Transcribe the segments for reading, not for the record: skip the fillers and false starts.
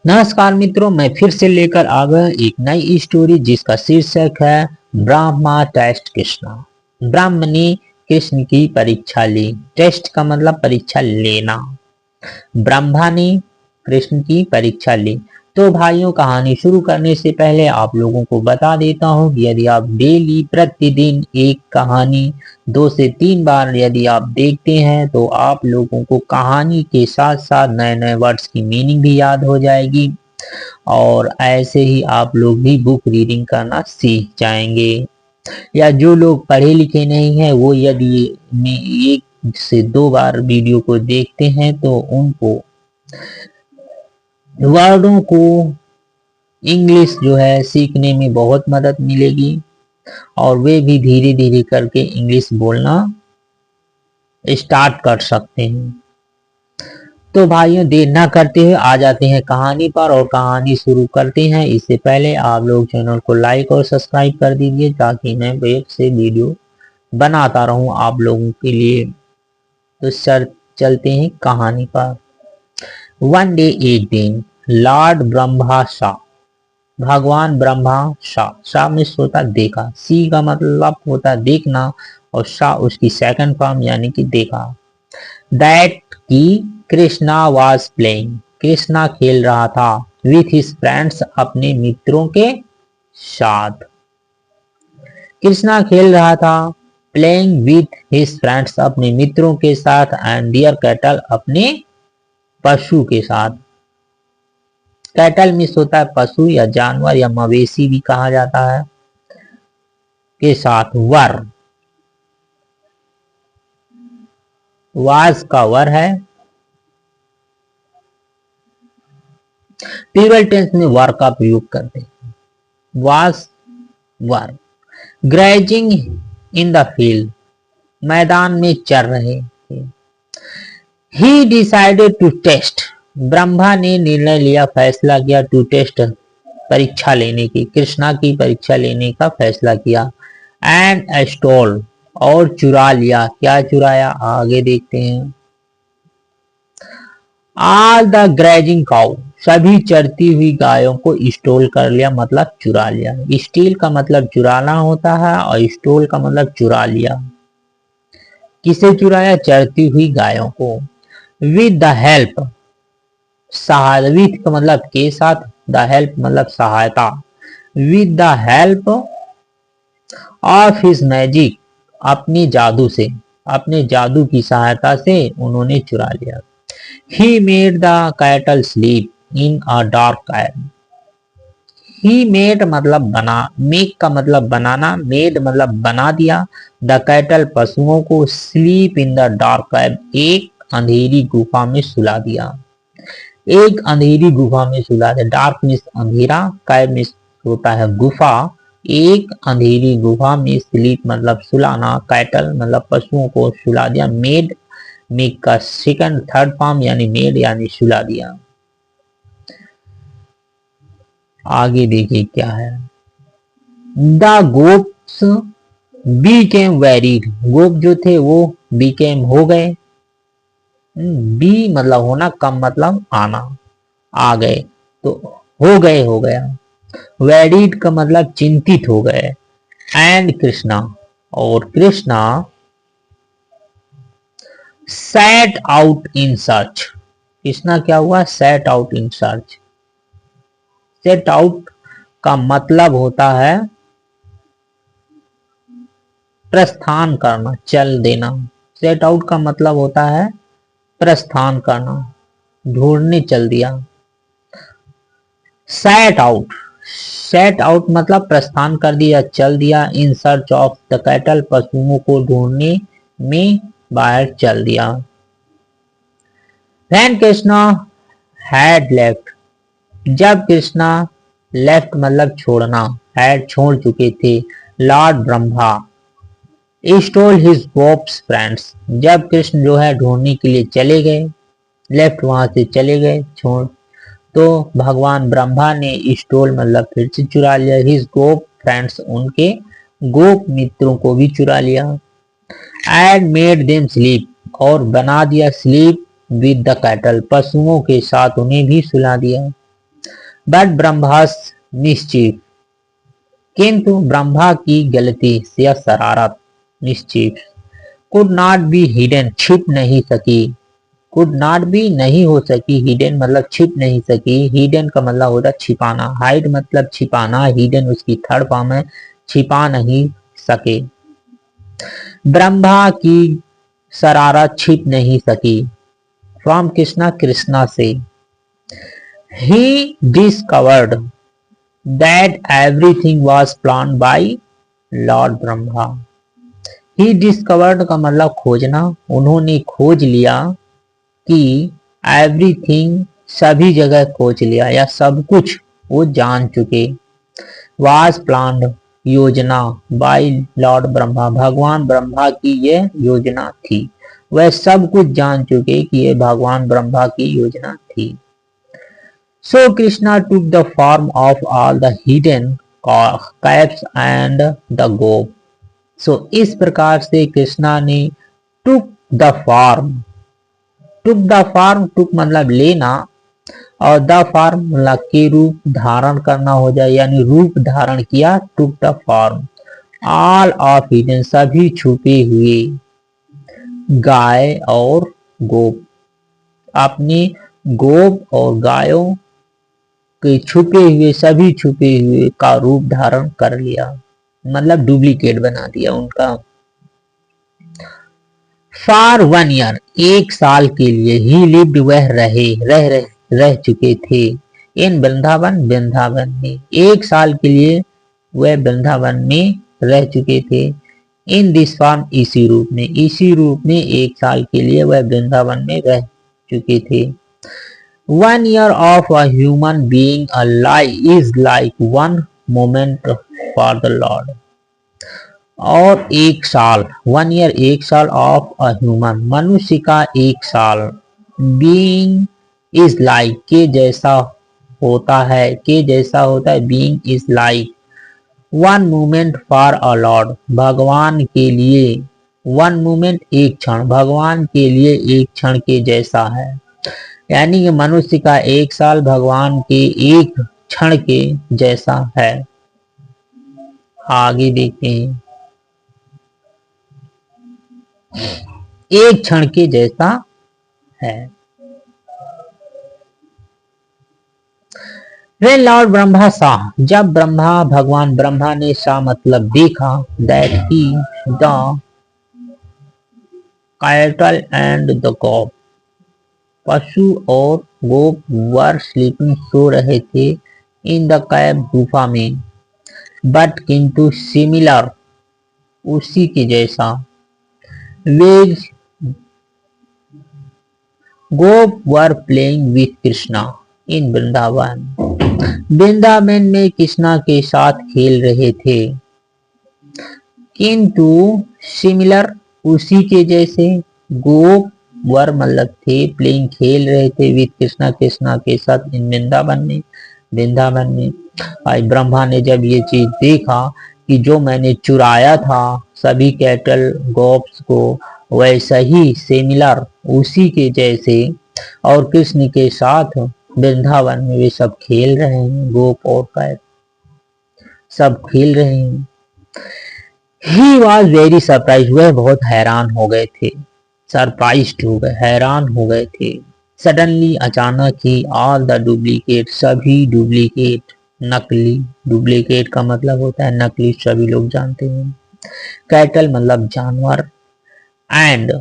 नमस्कार मित्रों, मैं फिर से लेकर आ गया एक नई स्टोरी जिसका शीर्षक है ब्रह्मा टेस्ट कृष्णा। ब्रह्म ने कृष्ण की परीक्षा ली। टेस्ट का मतलब परीक्षा लेना। ब्रह्मा ने कृष्ण की परीक्षा ली। तो भाइयों, कहानी शुरू करने से पहले आप लोगों को बता देता हूँ कि यदि आप डेली प्रतिदिन एक कहानी 2 से 3 बार यदि आप देखते हैं तो आप लोगों को कहानी के साथ साथ नए नए वर्ड्स की मीनिंग भी याद हो जाएगी और ऐसे ही आप लोग भी बुक रीडिंग करना सीख जाएंगे। या जो लोग पढ़े लिखे नहीं हैं वो यदि 1 से 2 बार वीडियो को देखते हैं तो उनको वर्डों को इंग्लिश जो है सीखने में बहुत मदद मिलेगी और वे भी धीरे धीरे करके इंग्लिश बोलना स्टार्ट कर सकते हैं। तो भाइयों, देर ना करते हुए आ जाते हैं कहानी पर और कहानी शुरू करते हैं। इससे पहले आप लोग चैनल को लाइक और सब्सक्राइब कर दीजिए ताकि मैं वेब से वीडियो बनाता रहूं आप लोगों के लिए। तो सर चलते हैं कहानी पर। वन डे एक दिन लॉर्ड ब्रह्मा सा, भगवान ब्रह्मा सा में होता देखा। सी का मतलब होता देखना और सा उसकी सेकंड फॉर्म यानी कि देखा। दैट की कृष्णा वाज प्लेइंग, कृष्णा खेल रहा था विथ हिज फ्रेंड्स, अपने मित्रों के साथ। कृष्णा खेल रहा था प्लेइंग विथ हिज फ्रेंड्स, अपने मित्रों के साथ, एंड डियर कैटल, अपने पशु के साथ। कैटल मीन्स होता है पशु या जानवर या मवेशी भी कहा जाता है, के साथ। वर, वाज का वर है। प्लूरल टेंस में वर का प्रयोग करते हैं। Was were. Grazing in the field, मैदान में चर रहे थे। He decided to test, Brahma ने निर्णय लिया, फैसला किया, टू टेस्ट परीक्षा लेने की, कृष्णा की परीक्षा लेने का फैसला किया। एंड स्टोल, और चुरा लिया। क्या चुराया आगे देखते हैं। ऑल द ग्रेजिंग काउ, सभी चरती हुई गायों को स्टोल कर लिया मतलब चुरा लिया। स्टील का मतलब चुराना होता है और स्टोल का मतलब चुरा लिया। किसे चुराया? चरती हुई गायों को। विद द हेल्प, सहायता, विद का मतलब के साथ, द हेल्प मतलब सहायता। With the help of his magic, अपनी जादू से, अपने जादू की सहायता से उन्होंने चुरा लिया। He made the cattle sleep in a dark cab, he made मतलब बना, मेक का मतलब बनाना, मेड मतलब बना दिया, द कैटल पशुओं को, sleep in the dark cab एक अंधेरी गुफा में सुला दिया। एक अंधेरी गुफा में सुला दिया। डार्क मीन्स अंधेरा, कैब मीन्स होता है गुफा। एक अंधेरी गुफा में, स्लीप मतलब सुलाना, कैटल मतलब पशुओं को सुला दिया। मेड, मेक का सेकंड थर्ड फॉर्म यानी मेड यानी सुला दिया। आगे देखिए क्या है। द गोप्स बीकेम वेरीड, गोप जो थे वो बीकेम हो गए। बी मतलब होना, कम मतलब आना, आ गए, तो हो गए हो गया। वेरीड का मतलब चिंतित हो गए। एंड कृष्णा, और Krishna set out in search, Krishna क्या हुआ? Set out in search. Set out का मतलब होता है प्रस्थान करना, चल देना। सेट आउट का मतलब होता है प्रस्थान करना, ढूंढने चल दिया। सेट आउट, सेट आउट मतलब प्रस्थान कर दिया, चल दिया। In search of the cattle, पशुओं को ढूंढने में बाहर चल दिया। When कृष्णा हैड लेफ्ट, जब कृष्णा लेफ्ट मतलब छोड़ना, हैड छोड़ चुके थे, लॉर्ड ब्रह्मा स्टोल हिज गोप्स फ्रेंड्स, जब कृष्ण जो है ढूंढने के लिए चले गए, लेफ्ट वहां से चले गए छोड़, तो भगवान ब्रह्मा ने स्टोल मतलब फिर से चुरा लिया, हिज गोप फ्रेंड्स, उनके गोप मित्रों को भी चुरा लिया। एंड मेड देम स्लीप, और बना दिया स्लीप विद द कैटल, पशुओं के साथ उन्हें भी सुला दिया। बट ब्रह्मास मिस्चीफ, किंतु ब्रह्मा की गलती या शरारत, mischief, could not be hidden, छिप नहीं सकी, कुड नॉट बी नहीं हो सकी, हिडन मतलब छिप नहीं सकी, हिडन का मतलब होता है छिपाना, हाइड मतलब छिपाना, हिडन उसकी थर्ड फॉर्म है, छिपा नहीं सके। ब्रह्मा की शरारत छिप नहीं सकी, फ्रॉम कृष्णा, कृष्णा से। He discovered that everything was plan by Lord Brahma. He discovered का मतलब खोजना, उन्होंने खोज लिया कि एवरीथिंग सभी जगह खोज लिया या सब कुछ वो जान चुके। वाज प्लान्ड योजना बाय लॉर्ड ब्रह्मा, भगवान ब्रह्मा की ये योजना थी, वह सब कुछ जान चुके कि ये भगवान ब्रह्मा की योजना थी। So Krishna took the form of all the hidden caps and the गोप। सो इस प्रकार से कृष्णा ने took the form, took the form, took मतलब लेना और द फॉर्म मतलब के रूप धारण करना हो जाए, यानी रूप धारण किया, टुक the form all of hidden सभी छुपे हुए गाय और गोप, अपने गोप और गायों के छुपे हुए सभी छुपे हुए का रूप धारण कर लिया, मतलब डुप्लीकेट बना दिया उनका। फॉर 1 ईयर, एक साल के लिए, ही लिव्ड वह रह चुके थे, इन वृंदावन, वृंदावन में, एक साल के लिए वह वृंदावन में रह चुके थे। इन दिस फॉर्म, इसी रूप में, इसी रूप में एक साल के लिए वह वृंदावन में रह चुके थे। 1 year of a human being alive is like 1 moment for the Lord. और एक साल, 1 ईयर एक साल ऑफ अ ह्यूमन मनुष्य का एक साल, बीइंग इज लाइक के जैसा होता है, के जैसा होता है, being is like 1 moment for a Lord, भगवान के लिए 1 मोमेंट एक क्षण, भगवान के लिए एक क्षण के जैसा है, यानी कि मनुष्य का एक साल भगवान के एक क्षण के जैसा है। आगे देखते हैं, एक क्षण के जैसा है। When Lord ब्रह्मा सा, जब ब्रह्मा भगवान ब्रह्मा ने सा मतलब देखा, that he the cattle and the goat, पशु और गोप वर स्लीपिंग सो रहे थे, इन द कैब गुफा में, बट किंतु सिमिलर उसी के जैसा, वेज गोप were playing with Krishna in Vrindavan, Vrindavan में कृष्णा के साथ खेल रहे थे, किंतु सिमिलर उसी के जैसे, गोप वर मतलब थे, प्लेइंग खेल रहे थे, विथ कृष्णा कृष्णा के साथ, इन वृंदावन में, वृंदावन में। आज ब्रह्मा ने जब ये चीज देखा कि जो मैंने चुराया था सभी कैटल गोप्स को, वैसा ही सिमिलर उसी के जैसे, और कृष्ण के साथ वृंदावन में वे सब खेल रहे हैं, गोप और कैट सब खेल रहे हैं। ही वॉज वेरी सरप्राइज, वह बहुत हैरान हो गए थे, सरप्राइज्ड हो गए, हैरान हो गए थे। सडनली अचानक ही, ऑल द डुप्लीकेट सभी डुप्लीकेट, नकली, डुप्लीकेट का मतलब होता है नकली, सभी लोग जानते हैं। कैटल मतलब जानवर, एंड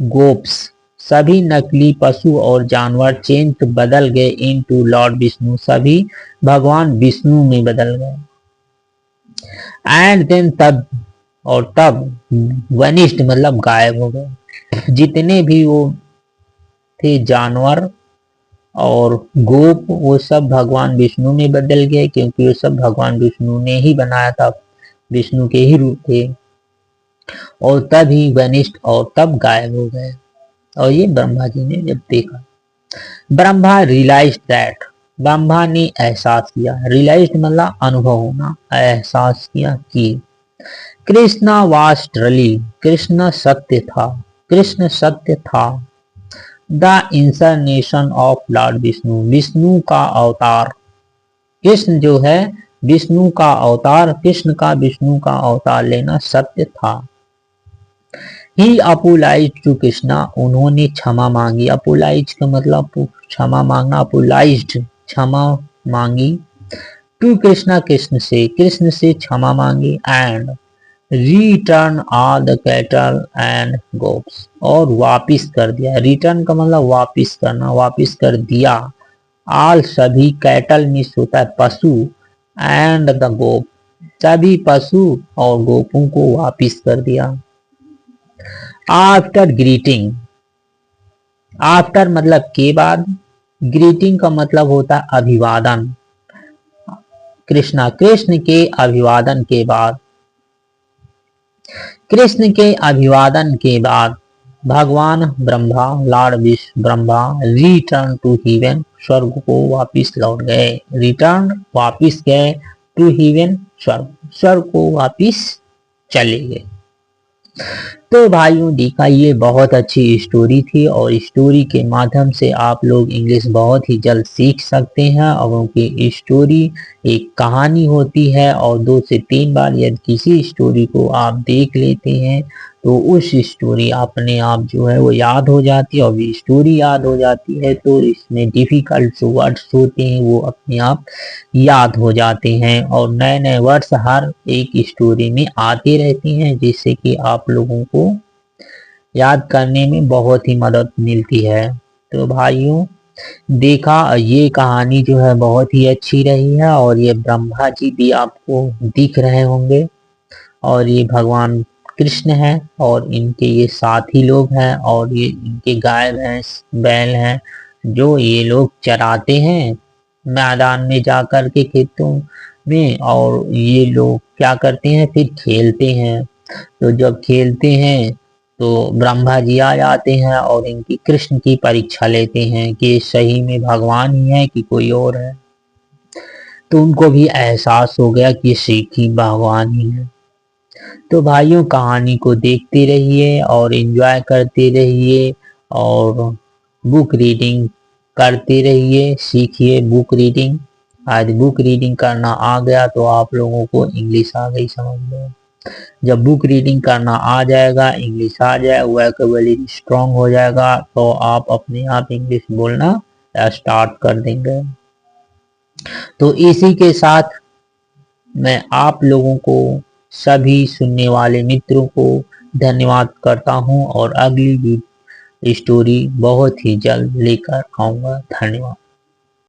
गोप्स सभी नकली पशु और जानवर, चेंज बदल गए, इनटू लॉर्ड विष्णु सभी भगवान विष्णु में बदल गए। एंड देन तब, और तब, वनिष्ठ मतलब गायब हो गए, जितने भी वो थे जानवर और गोप वो सब भगवान विष्णु में बदल गए, क्योंकि वो सब भगवान विष्णु ने ही बनाया था, विष्णु के ही रूप थे, और तब ही वनिष्ठ और तब गायब हो गए। और ये ब्रह्मा जी ने जब देखा, ब्रह्मा रियलाइज दैट, ब्रह्मा ने एहसास किया, रियलाइज मतलब अनुभव होना, एहसास किया कि कृष्णा वाज ट्रली, कृष्ण सत्य था, कृष्ण सत्य था, the incarnation of lord Vishnu, Vishnu का अवतार। कृष्ण जो है विष्णु का अवतार, कृष्ण का विष्णु का अवतार लेना सत्य था। ही अपोलाइज टू कृष्णा, उन्होंने क्षमा मांगी। अपोलाइज का मतलब क्षमा मांगना, अपोलाइज्ड क्षमा मांगी। टू कृष्णा, कृष्ण से क्षमा मांगी। And return all the cattle and गोप्स, और वापिस कर दिया। रिटर्न का मतलब वापिस करना, वापिस कर दिया। ऑल सभी, कैटल मीन्स होता है पशु, एंड द गोप सभी पशु और गोपों को वापिस कर दिया। आफ्टर ग्रीटिंग, आफ्टर मतलब के बाद, ग्रीटिंग का मतलब होता है अभिवादन। कृष्ण के अभिवादन के बाद, कृष्ण के अभिवादन के बाद भगवान Brahma, lord Vishnu Brahma return to heaven, स्वर्ग को वापिस लौट गए। रिटर्न वापिस गए, टू हेवन स्वर्ग को वापिस चले गए। तो भाइयों देखा, ये बहुत अच्छी स्टोरी थी और स्टोरी के माध्यम से आप लोग इंग्लिश बहुत ही जल्द सीख सकते हैं। और उनकी स्टोरी एक कहानी होती है और 2 से 3 बार यदि किसी स्टोरी को आप देख लेते हैं तो उस स्टोरी अपने आप जो है वो याद हो जाती है। और भी स्टोरी याद हो जाती है तो इसमें डिफिकल्ट जो वर्ड्स होते हैं वो अपने आप याद हो जाते हैं। और नए नए वर्ड्स हर एक स्टोरी में आते रहते हैं जिससे कि आप लोगों को याद करने में बहुत ही मदद मिलती है। तो भाइयों देखा, ये कहानी जो है बहुत ही अच्छी रही है। और ये ब्रह्मा जी भी आपको दिख रहे होंगे और ये भगवान कृष्ण है और इनके ये साथी लोग हैं और ये इनके गाय भैंस बैल हैं जो ये लोग चराते हैं मैदान में जाकर के खेतों में। और ये लोग क्या करते हैं, फिर खेलते हैं। तो जब खेलते हैं तो ब्रह्मा जी आ जाते हैं और इनकी कृष्ण की परीक्षा लेते हैं कि सही में भगवान ही है कि कोई और है। तो उनको भी एहसास हो गया कि श्री ही भगवान ही है। तो भाइयों कहानी को देखते रहिए और एंजॉय करते रहिए और बुक रीडिंग करते रहिए, सीखिए बुक रीडिंग। आज बुक रीडिंग करना आ गया तो आप लोगों को इंग्लिश आ गई समझ लो। जब बुक रीडिंग करना आ जाएगा, इंग्लिश आ जाए, वोकैबुलरी स्ट्रांग हो जाएगा तो आप अपने आप इंग्लिश बोलना स्टार्ट कर देंगे। तो इसी के साथ मैं आप लोगों को, सभी सुनने वाले मित्रों को धन्यवाद करता हूं और अगली स्टोरी बहुत ही जल्द लेकर आऊंगा। धन्यवाद।